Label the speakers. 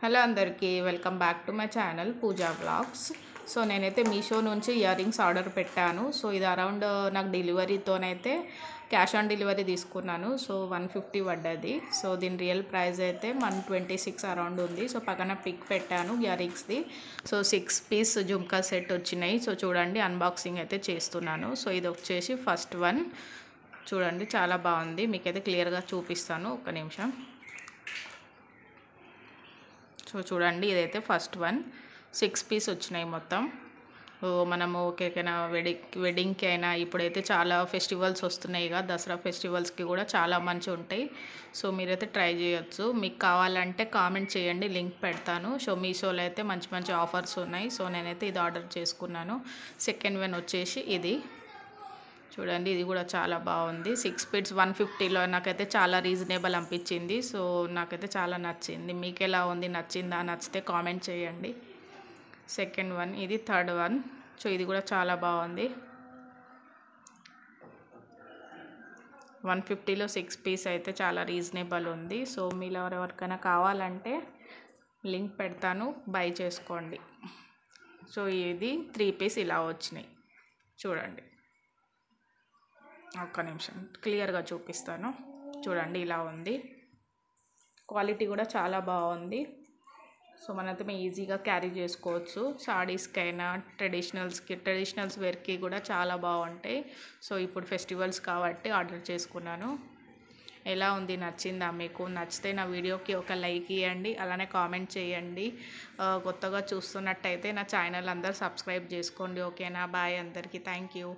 Speaker 1: Hello అందరికీ welcome back to my channel Pooja blogs. So నేనైతే మీషో నుంచి ఇయర్ రింగ్స్ ఆర్డర్ పెట్టాను. సో ఇది అరౌండ్ నాకు డెలివరీతోనైతే క్యాష్ ఆన్ డెలివరీ తీసుకున్నాను. సో 150 పడ్డది. సో దీని రియల్ ప్రైస్ అయితే 126 అరౌండ్ ఉంది. సో పక్కన పిక్ పెట్టాను ఇయర్ రింగ్స్ది. సో 6 పీస్ జుమ్కా సెట్ వచ్చినాయి. సో చూడండి, అన్బాక్సింగ్ అయితే చేస్తున్నాను. సో ఇది వచ్చేసి ఫస్ట్ వన్. చూడండి, చాలా బాగుంది. మీకైతే క్లియర్గా చూపిస్తాను, ఒక్క నిమిషం. సో చూడండి, ఇదైతే ఫస్ట్ వన్. 6 పీస్ వచ్చినాయి మొత్తం. మనము ఎక్కడికైనా వెడ్డింగ్కి అయినా, ఇప్పుడైతే చాలా ఫెస్టివల్స్ వస్తున్నాయి కదా, దసరా ఫెస్టివల్స్కి కూడా చాలా మంచి ఉంటాయి. సో మీరైతే ట్రై చేయొచ్చు. మీకు కావాలంటే కామెంట్ చేయండి, లింక్ పెడతాను. సో మీషోలో అయితే మంచి మంచి ఆఫర్స్ ఉన్నాయి. సో నేనైతే ఇది ఆర్డర్ చేసుకున్నాను. సెకండ్ వన్ వచ్చేసి ఇది చూడండి, ఇది కూడా చాలా బాగుంది. 6 పీస్ 150లో నాకైతే చాలా రీజనబుల్ అనిపించింది. సో నాకైతే చాలా నచ్చింది. మీకు ఎలా ఉంది, నచ్చిందా? నచ్చితే కామెంట్ చేయండి. సెకండ్ వన్, ఇది థర్డ్ వన్. సో ఇది కూడా చాలా బాగుంది. 150లో 6 పీస్ అయితే చాలా రీజనబుల్ ఉంది. సో మీలో ఎవరికైనా కావాలంటే లింక్ పెడతాను, బై చేసుకోండి. సో ఇది 3 పీస్ ఇలా వచ్చినాయి. చూడండి, ఒక్క నిమిషం క్లియర్గా చూపిస్తాను. చూడండి, ఇలా ఉంది. క్వాలిటీ కూడా చాలా బాగుంది. సో మనైతే మేము ఈజీగా క్యారీ చేసుకోవచ్చు. సారీస్కైనా ట్రెడిషనల్స్ వేర్కి కూడా చాలా బాగుంటాయి. సో ఇప్పుడు ఫెస్టివల్స్ కాబట్టి ఆర్డర్ చేసుకున్నాను. ఎలా ఉంది, నచ్చిందా మీకు? నచ్చితే నా వీడియోకి ఒక లైక్ ఇవ్వండి, అలానే కామెంట్ చేయండి. కొత్తగా చూస్తున్నట్టయితే నా ఛానల్ అందరూ సబ్స్క్రైబ్ చేసుకోండి. ఓకేనా? బాయ్ అందరికీ. Thank you.